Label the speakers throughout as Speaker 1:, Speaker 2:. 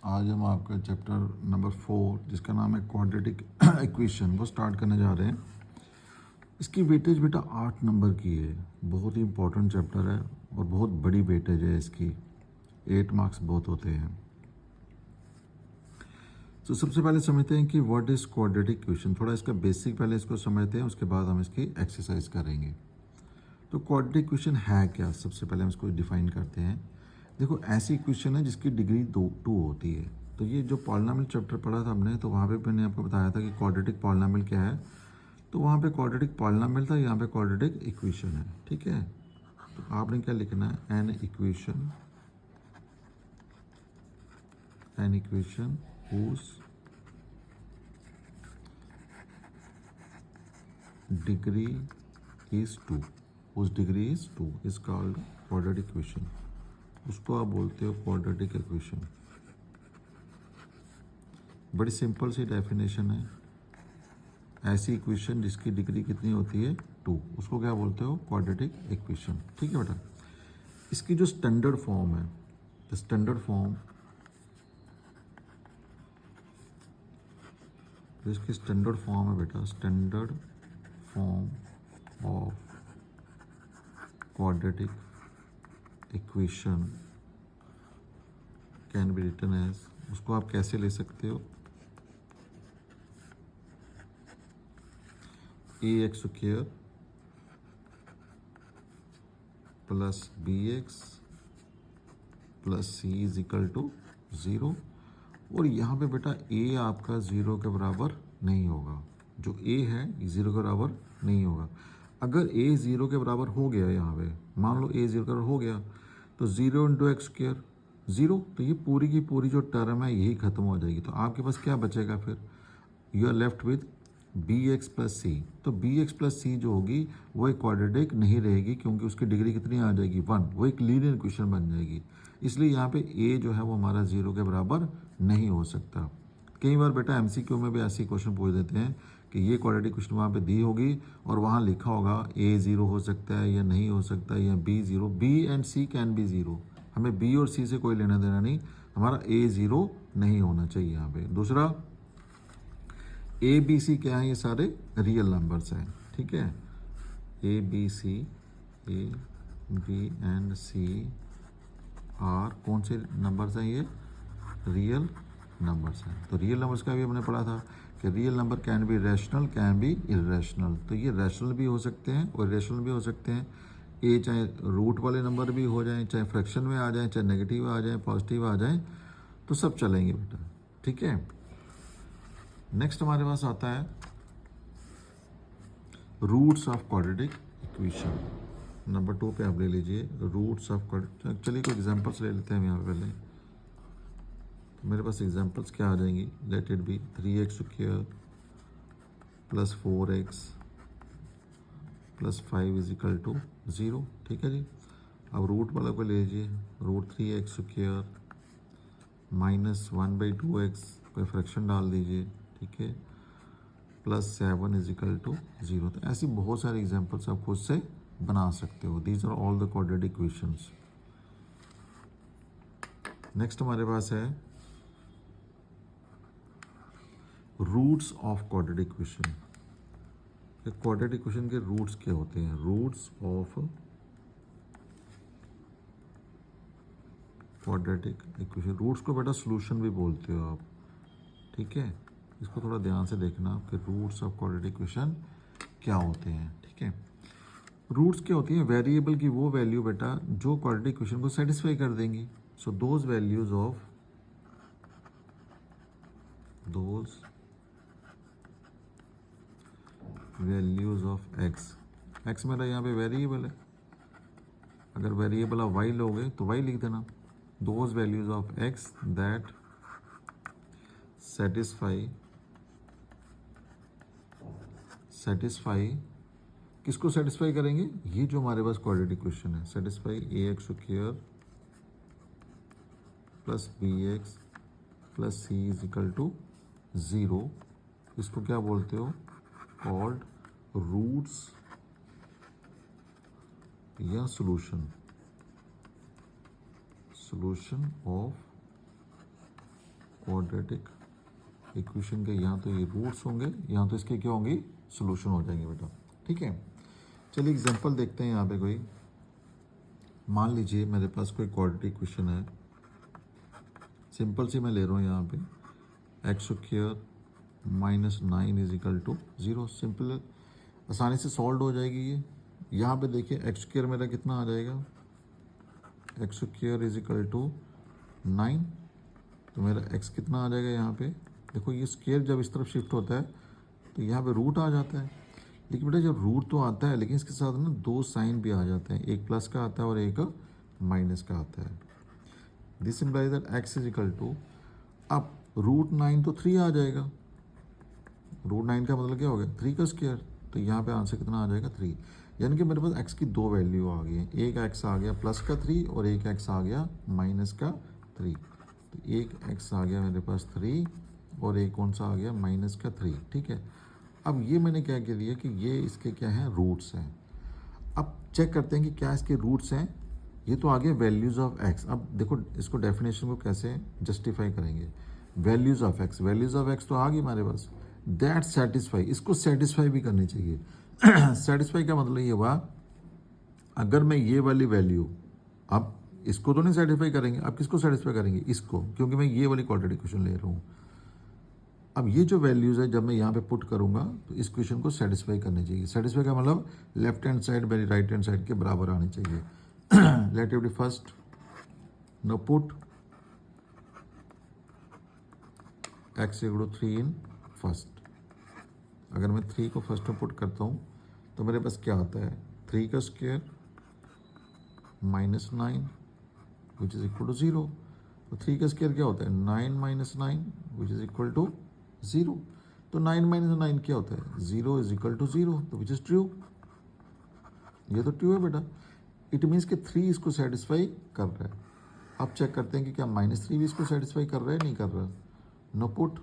Speaker 1: आज हम आपका चैप्टर नंबर 4 जिसका नाम है क्वाड्रेटिक इक्वेशन वो स्टार्ट करने जा रहे हैं। इसकी वेटेज बेटा 8 नंबर की है। बहुत ही इंपॉर्टेंट चैप्टर है और बहुत बड़ी वेटेज है इसकी। 8 मार्क्स बहुत होते हैं। तो सबसे पहले समझते हैं कि व्हाट इज़ क्वाड्रेटिक इक्वेशन। थोड़ा इसका बेसिक पहले इसको समझते हैं, उसके बाद हम इसकी एक्सरसाइज करेंगे। तो क्वाड्रेटिक इक्वेशन है क्या, सबसे पहले हम इसको डिफाइन करते हैं। देखो, ऐसी इक्वेशन है जिसकी डिग्री 2 होती है। तो ये जो पॉलिनोमियल चैप्टर पढ़ा था हमने, तो वहाँ पे मैंने आपको बताया था कि क्वाड्रेटिक पॉलिनोमियल क्या है। तो वहाँ पे क्वाड्रेटिक पॉलिनोमियल था, यहाँ पे क्वाड्रेटिक इक्वेशन है। ठीक है, तो आपने क्या लिखना है, an equation whose degree is 2, उस degree is 2 is called quadratic equation. उसको आप बोलते हो क्वाड्रेटिक इक्वेशन। बड़ी सिंपल सी डेफिनेशन है। ऐसी इक्वेशन जिसकी डिग्री कितनी होती है, 2, उसको क्या बोलते हो, क्वाड्रेटिक इक्वेशन। ठीक है बेटा। इसकी जो स्टैंडर्ड फॉर्म है, द स्टैंडर्ड फॉर्म, इसकी स्टैंडर्ड फॉर्म है बेटा, standard form of quadratic equation can be written as, उसको आप कैसे ले सकते हो, ax² plus bx plus c is equal to 0। और यहाँ पे बेटा a आपका 0 के बराबर नहीं होगा। जो a है 0 के बराबर नहीं होगा। अगर a 0 के बराबर हो गया, यहाँ पे मान लो a 0 के बराबर हो गया, तो 0 × x², 0। तो ये पूरी की पूरी जो टर्म है यही खत्म हो जाएगी। तो आपके पास क्या बचेगा फिर, you are left with bx plus C. तो bx प्लस सी जो होगी वो एक क्वाड्रेटिक नहीं रहेगी, क्योंकि उसकी डिग्री कितनी आ जाएगी, 1। वो एक लीनियर इक्वेशन बन जाएगी। इसलिए यहाँ पे a जो है वो हमारा 0 के बराबर नहीं हो सकता। कई बार बेटा MCQ में भी ऐसी क्वेश्चन पूछ देते हैं कि ये क्वाड्रेटिक इक्वेशन वहाँ पे दी होगी और वहाँ लिखा होगा a 0 हो सकता है या नहीं हो सकता है, या b 0। b and c can be 0। हमें b और c से कोई लेना देना नहीं, हमारा a 0 नहीं होना चाहिए यहाँ पे। दूसरा, ए बी सी क्या है, ये सारे रियल नंबर्स हैं। ठीक है, A B and C are कौन से नंबर्स हैं, ये रियल नंबर्स हैं। तो रियल नंबर्स का भी हमने पढ़ा था कि real number can be rational, can be irrational. तो ये रैशनल भी हो सकते हैं और इरेशनल भी हो सकते हैं। ए चाहे रूट वाले नंबर भी हो जाएं, चाहे फ्रैक्शन में आ जाएं, चाहे नेगेटिव आ जाएं, पॉजिटिव आ जाएं, तो सब चलेंगे बेटा। ठीक है, नेक्स्ट हमारे पास आता है roots of quadratic equation. Number 2 पे आप ले लीजिए रूट्स ऑफ क्वाड्रेटिक। चलिए कोई एग्जांपल्स ले लेते हैं हम यहाँ पे पहले। तो मेरे पास एग्जांपल्स क्या आ जाएंगी, let it be 3x² plus 4x plus 5 is equal to 0। ठीक है जी। अब रूट वाला को ले लीजिए, रूट 3x² माइनस 1/2x, कोई फ्रैक्शन डाल दीजिए। ठीक है, प्लस 7 इज इक्वल टू 0। तो ऐसी बहुत सारी एग्जांपल्स आप खुद से बना सकते हो। These are all the quadratic equations. Next हमारे पास है roots of quadratic equation. Quadratic equation के रूट्स क्या होते हैं, roots of quadratic equation. Roots को बेटा सॉल्यूशन भी बोलते हो आप। ठीक है, इसको थोड़ा ध्यान से देखना कि रूट्स ऑफ क्वाड्रेटिक इक्वेशन क्या होते हैं। ठीक है, रूट्स क्या होती हैं, वेरिएबल की वो वैल्यू बेटा जो क्वाड्रेटिक इक्वेशन को सेटिस्फाई कर देंगी। So those values of x मेरा यहाँ पे वेरिएबल है। अगर वेरिएबल आप वाई लोगे तो वाई लिख देना। Those values of X that satisfy किसको सेटिस्फाई करेंगे, ये जो हमारे पास क्वाड्रेटिक इक्वेशन है, satisfy ax² plus bx plus c is equal to 0। इसको क्या बोलते हो, कॉल्ड रूट्स या सॉल्यूशन ऑफ क्वाड्रेटिक इक्वेशन के यहाँ तो ये रूट्स होंगे, यहाँ तो इसके क्या होंगे, सोल्यूशन हो जाएंगे बेटा। ठीक है, चलिए एग्जांपल देखते हैं। यहाँ पे कोई मान लीजिए मेरे पास कोई क्वाड्रेटिक इक्वेशन है, सिंपल सी मैं ले रहा हूँ यहाँ पे x² -9 is equal to 0। Simple, आसानी से सॉल्व हो जाएगी ये। यहाँ पे देखिए x² मेरा कितना आ जाएगा, x² इज इक्वल टू 9, तो मेरा x कितना आ जाएगा यहाँ पे। देखो ये स्क्वायर जब इस तरफ शिफ्ट होता है तो यहाँ पे रूट आ जाता है, लेकिन बेटा जब रूट तो आता है लेकिन इसके साथ ना दो साइन भी आ जाते हैं, एक प्लस का आता है और एक माइनस का आता है। This implies that x is equal to, अब √9 तो 3 आ जाएगा, √9 का मतलब क्या हो गया 3 का स्क्वायर, तो यहाँ पे आंसर कितना आ जाएगा 3। यानी कि मेरे पास x की दो वैल्यू आ गई हैं, एक x आ गया प्लस का 3 और एक x आ गया माइनस का 3। तो एक x आ गया मेरे पास 3 और एक कौन सा आ गया माइनस का 3। ठीक है, अब ये मैंने क्या कह दिया कि ये इसके क्या हैं, रूट्स हैं। अब चेक करते हैं कि क्या इसके रूट्स हैं। ये तो आ गया वैल्यूज़ ऑफ x। अब देखो इसको डेफिनेशन को कैसे जस्टिफाई करेंगे। Values of x, values of x तो आ गई हमारे पास, दैट सेटिस्फाई, इसको सेटिस्फाई भी करनी चाहिए। सेटिस्फाई का मतलब ये हुआ, अगर मैं ये वाली वैल्यू, अब इसको तो नहीं सेटिस्फाई करेंगे, अब किसको सेटिस्फाई करेंगे, इसको, क्योंकि मैं ये वाली क्वाड्रेटिक इक्वेशन ले रहा हूँ। अब ये जो वैल्यूज़ है जब मैं यहाँ पे पुट करूँगा तो इस क्वेश्चन को सेटिस्फाई करनी चाहिए। सेटिस्फाई का मतलब लेफ्ट हैंड साइड मेरी राइट हैंड साइड के बराबर आनी चाहिए। Let it be first, no put x equal to 3 in first. अगर मैं 3 को फर्स्ट में पुट करता हूँ तो मेरे पास क्या आता है, 3 का square -9 which is equal to 0। तो 3 का स्क्वायर क्या होता है, 9 - 9 विच इज़ इक्वल टू 0। तो 9 - 9 क्या होता है, 0 इज इक्वल टू 0, तो विच इज़ ट्रू। ये तो ट्रू है बेटा। इट मीन्स कि 3 इसको सेटिस्फाई कर रहा है। अब चेक करते हैं कि क्या -3 भी इसको सेटिस्फाई कर रहा है, नहीं कर रहा। No put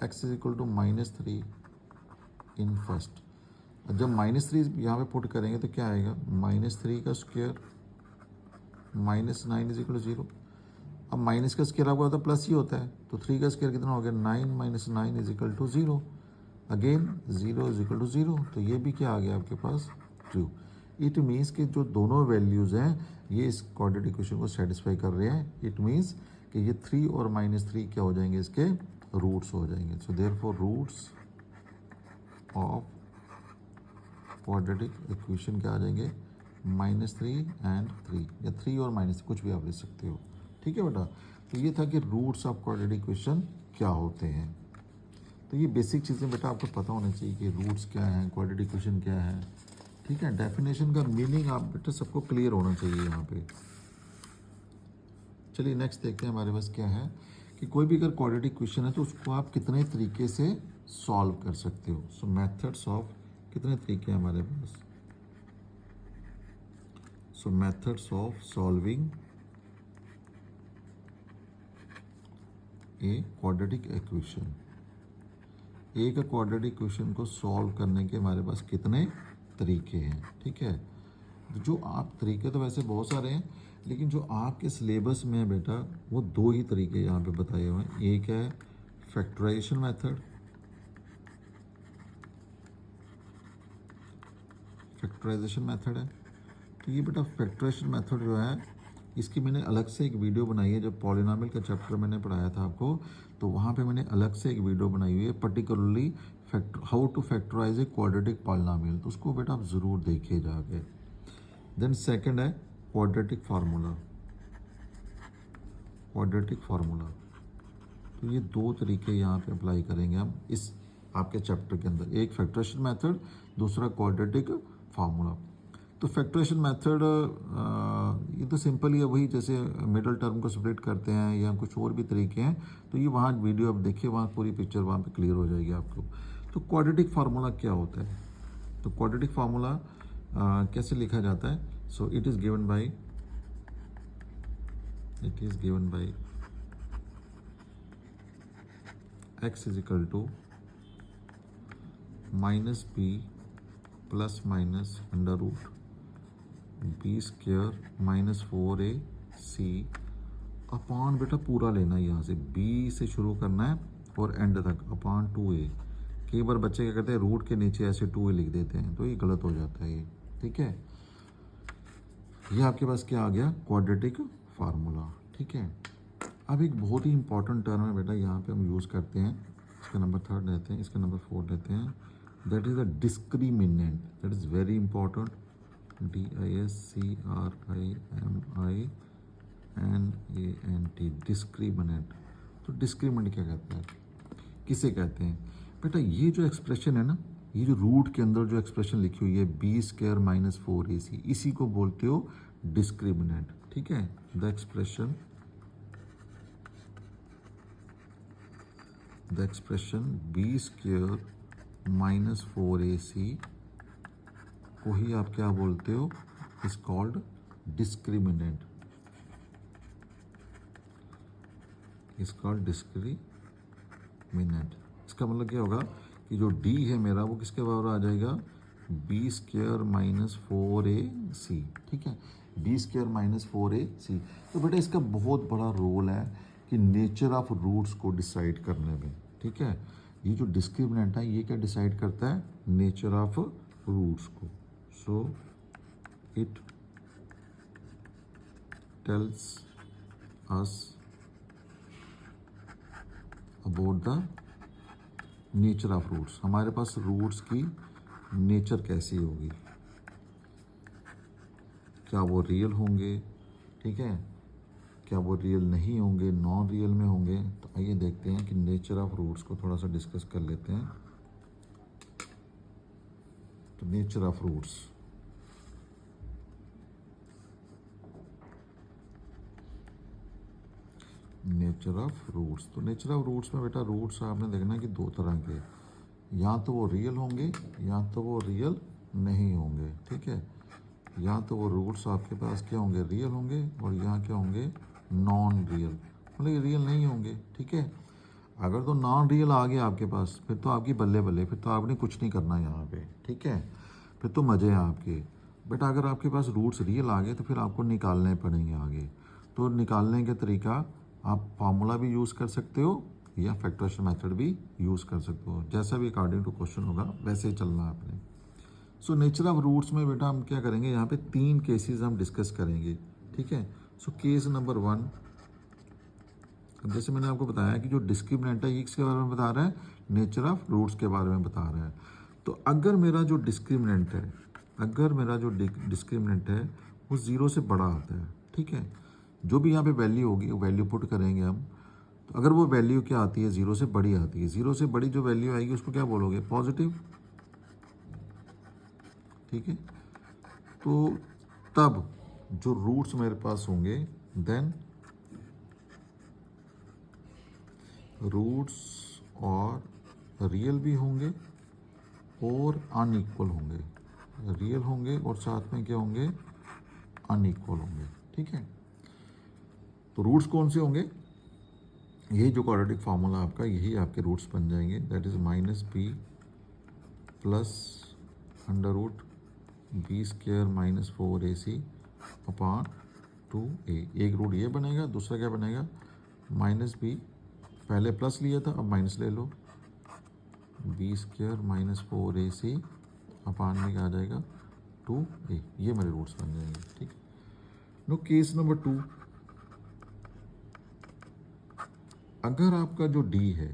Speaker 1: x is equal to -3 in first. जब -3 यहाँ पे पुट करेंगे तो क्या आएगा, -3 का स्क्वायर -9 इज इक्वल टू 0। अब माइनस का स्क्वायर आपको आता प्लस ही होता है, तो 3 का स्क्वायर कितना हो गया, 9 - 9 is equal to 0। Again 0 is equal to 0, तो ये भी क्या आ गया आपके पास, ट्रू। इट मीन्स कि जो दोनों वैल्यूज़ हैं ये इस क्वाड्रेटिक इक्वेशन को सेटिस्फाई कर रहे हैं। इट मीन्स कि ये 3 और -3 क्या हो जाएंगे, इसके रूट्स हो जाएंगे। So therefore roots of quadratic equation क्या आ जाएंगे, -3 एंड 3, या 3 और -3 कुछ भी आप ले सकते हो। ठीक है बेटा, तो ये था कि रूट्स ऑफ क्वाड्रेटिक इक्वेशन क्या होते हैं। तो ये बेसिक चीज़ें बेटा आपको पता होना चाहिए कि रूट्स क्या हैं, क्वाड्रेटिक इक्वेशन क्या है। ठीक है, डेफिनेशन का मीनिंग आप बेटा सबको क्लियर होना चाहिए यहाँ पे। चलिए नेक्स्ट देखते हैं हमारे पास क्या है कि कोई भी अगर क्वाड्रेटिक इक्वेशन है तो उसको आप कितने तरीके से सॉल्व कर सकते हो। सो मेथड्स ऑफ, कितने तरीके हैं हमारे पास। So methods of solving a quadratic equation. एक क्वाड्रेटिक इक्वेशन को सॉल्व करने के हमारे पास कितने तरीके हैं। ठीक है, जो आप तरीके तो वैसे बहुत सारे हैं, लेकिन जो आपके सिलेबस में है बेटा वो 2 ही तरीके यहाँ पे बताए हुए हैं। एक है फैक्टराइजेशन मेथड, फैक्टराइजेशन मेथड है। तो ये बेटा फैक्टराइजेशन मेथड जो है इसकी मैंने अलग से एक वीडियो बनाई है। जब पॉलिनोमियल का चैप्टर मैंने पढ़ाया था आपको, तो वहाँ पे मैंने अलग से एक वीडियो बनाई हुई है, particularly how to factorize a quadratic polynomial. तो उसको बेटा आप ज़रूर देखिए जाके। देन सेकंड है क्वाड्रेटिक फार्मूला, क्वाड्रेटिक फार्मूला। तो ये 2 तरीके यहाँ पे अप्लाई करेंगे हम इस आपके चैप्टर के अंदर, एक फैक्टराइजेशन मेथड, दूसरा क्वाड्रेटिक फार्मूला। तो फैक्टराइजेशन मेथड ये तो सिंपल ही है, वही जैसे मिडल टर्म को सेपरेट करते हैं या कुछ और भी तरीके हैं। तो ये वहाँ वीडियो आप देखिए, वहाँ पूरी पिक्चर वहाँ पे क्लियर हो जाएगी आपको। तो क्वाड्रेटिक फार्मूला क्या होता है, तो क्वाड्रेटिक फार्मूला कैसे लिखा जाता है। So it is given by x is equal to -b plus minus under root b² -4ac upon बेटा पूरा लेना है, यहाँ से बी से शुरू करना है और एंड तक अपॉन 2a। कई बार बच्चे क्या करते हैं रूट के नीचे ऐसे 2a लिख देते हैं, तो ये गलत हो जाता है ये, ठीक है। ये आपके पास क्या आ गया, क्वाड्रेटिक फार्मूला, ठीक है। अब एक बहुत ही इंपॉर्टेंट टर्म है बेटा, यहाँ पे हम यूज़ करते हैं, इसका नंबर 3 लेते हैं, इसका नंबर 4 लेते हैं, that is the discriminant, that is very important, DISCRIMINANT, discriminant. तो डिस्क्रिमिनेंट क्या कहता है, किसे कहते हैं बेटा, ये जो एक्सप्रेशन है ना, ये जो रूट के अंदर जो एक्सप्रेशन लिखी हुई है b² - 4ac, इसी को बोलते हो डिस्क्रिमिनेंट, ठीक है। द एक्सप्रेशन b² - 4ac को ही आप क्या बोलते हो, is called discriminant, is called discriminant. इसका मतलब क्या होगा कि जो d है मेरा वो किसके बराबर आ जाएगा, b² - 4ac, ठीक है, b² - 4ac। तो बेटा इसका बहुत बड़ा रोल है कि नेचर ऑफ रूट्स को डिसाइड करने में, ठीक है। ये जो डिस्क्रिमिनेंट है ये क्या डिसाइड करता है, नेचर ऑफ रूट्स को। So it tells us about the nature of roots, हमारे पास रूट्स की नेचर कैसी होगी, क्या वो रियल होंगे, ठीक है, क्या वो रियल नहीं होंगे, नॉन रियल में होंगे। तो आइए देखते हैं कि नेचर ऑफ रूट्स को थोड़ा सा डिस्कस कर लेते हैं। तो nature of roots, nature of roots, तो नेचर ऑफ रूट्स में बेटा रूट्स आपने देखना कि दो तरह के, या तो वो रियल होंगे या तो वो रियल नहीं होंगे, ठीक है। या तो वो रूट्स आपके पास क्या होंगे, रियल होंगे, और यहाँ क्या होंगे, नॉन रियल, मतलब ये रियल नहीं होंगे, ठीक है। अगर तो नॉन रियल आ गया आपके पास, फिर तो आपकी बल्ले बल्ले, फिर तो आपने कुछ नहीं करना यहाँ पे, ठीक है, फिर तो मज़े हैं आपके। बट अगर आपके पास रूट्स रियल आ गए तो फिर आपको निकालने पड़ेंगे आगे। तो निकालने का तरीका, आप फार्मूला भी यूज़ कर सकते हो या फैक्टराइजेशन मेथड भी यूज़ कर सकते हो, जैसा भी अकॉर्डिंग टू क्वेश्चन होगा वैसे ही चलना है आपने। सो नेचर ऑफ रूट्स में बेटा हम क्या करेंगे, यहाँ पे 3 केसेस हम डिस्कस करेंगे, ठीक है। सो केस नंबर 1, अब जैसे मैंने आपको बताया कि जो डिस्क्रिमिनेंट है ये किसके बारे में बता रहा है, नेचर ऑफ रूट्स के बारे में बता रहा है। तो अगर मेरा जो डिस्क्रिमिनेंट है, अगर मेरा जो डिस्क्रिमिनेंट है वो 0 से बड़ा आता है, ठीक है, जो भी यहाँ पे वैल्यू होगी वो वैल्यू पुट करेंगे हम। तो अगर वो वैल्यू क्या आती है, 0 से बड़ी आती है, 0 से बड़ी जो वैल्यू आएगी उसको क्या बोलोगे, पॉजिटिव, ठीक है। तो तब जो रूट्स मेरे पास होंगे, देन रूट्स और रियल भी होंगे और अनइक्वल होंगे, रियल होंगे और साथ में क्या होंगे, अनइक्वल होंगे, ठीक है। तो रूट्स कौन से होंगे, यही जो क्वाड्रेटिक फार्मूला आपका, यही आपके रूट्स बन जाएंगे, that is -b plus √b² - 4ac upon 2a। एक रूट ये बनेगा, दूसरा क्या बनेगा, -b, पहले प्लस लिया था अब माइनस ले लो, b² - 4ac अपॉन में क्या आ जाएगा, 2a। ये मेरे रूट्स बन जाएंगे, ठीक है। नो केस नंबर 2, अगर आपका जो d है,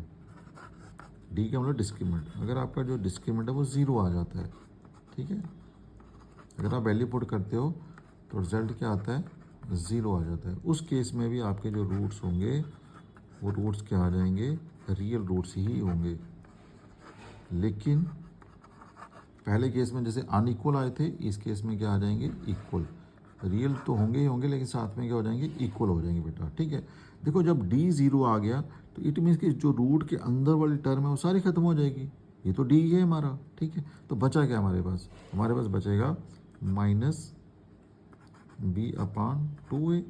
Speaker 1: d का मतलब डिस्क्रिमिनेंट, अगर आपका जो डिस्क्रिमिनेंट है वो 0 आ जाता है, ठीक है, अगर आप वैल्यू पुट करते हो तो रिजल्ट क्या आता है, 0 आ जाता है। उस केस में भी आपके जो रूट्स होंगे वो रूट्स क्या आ जाएंगे, रियल रूट्स ही होंगे। लेकिन पहले केस में जैसे अनइक्वल आए थे, इस केस में क्या आ जाएंगे, इक्वल। रियल तो होंगे ही होंगे लेकिन साथ में क्या हो जाएंगे, इक्वल हो जाएंगे बेटा, ठीक है। देखो जब d 0 आ गया तो इट मीन्स कि जो रूट के अंदर वाली टर्म है वो सारी खत्म हो जाएगी, ये तो d है हमारा, ठीक है। तो बचा क्या हमारे पास, हमारे पास बचेगा -b/2a,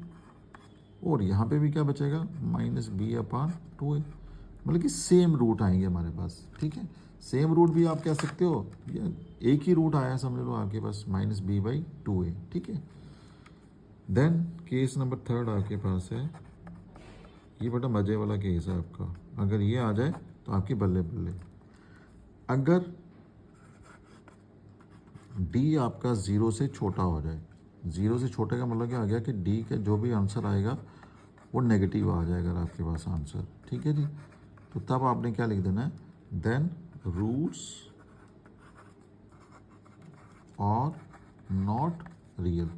Speaker 1: और यहाँ पे भी क्या बचेगा, -b/2a, मतलब कि सेम रूट आएंगे हमारे पास, ठीक है। सेम रूट भी आप कह सकते हो, एक ही रूट आया समझ लो आपके पास, -b/2a, ठीक है। देन केस नंबर 3 आपके पास है ये बेटा मज़े वाला केस है आपका, अगर ये आ जाए तो आपकी बल्ले बल्ले। अगर डी आपका ज़ीरो से छोटा हो जाए, ज़ीरो से छोटे का मतलब क्या आ गया कि डी के जो भी आंसर आएगा वो नेगेटिव आ जाएगा अगर आपके पास आंसर, ठीक है जी। तो तब आपने क्या लिख देना है, देन रूट्स और नॉट रियल।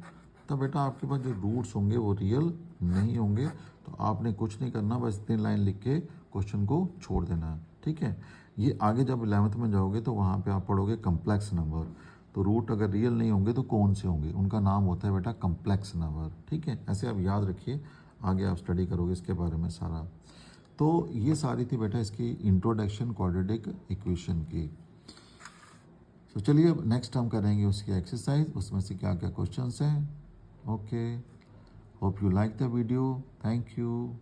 Speaker 1: तब बेटा आपके पास जो रूट्स होंगे वो रियल नहीं होंगे, तो आपने कुछ नहीं करना, बस इतनी लाइन लिख के क्वेश्चन को छोड़ देना है, ठीक है। ये आगे जब 11th में जाओगे तो वहाँ पे आप पढ़ोगे कम्प्लेक्स नंबर, तो रूट अगर रियल नहीं होंगे तो कौन से होंगे, उनका नाम होता है बेटा कम्प्लेक्स नंबर, ठीक है। ऐसे आप याद रखिए, आगे आप स्टडी करोगे इसके बारे में सारा। तो ये सारी थी बेटा इसकी इंट्रोडक्शन क्वाड्रेटिक इक्वेशन की। तो चलिए अब नेक्स्ट हम करेंगे उसकी एक्सरसाइज, उसमें से क्या क्या क्वेश्चंस हैं। Okay, hope you like the video, thank you.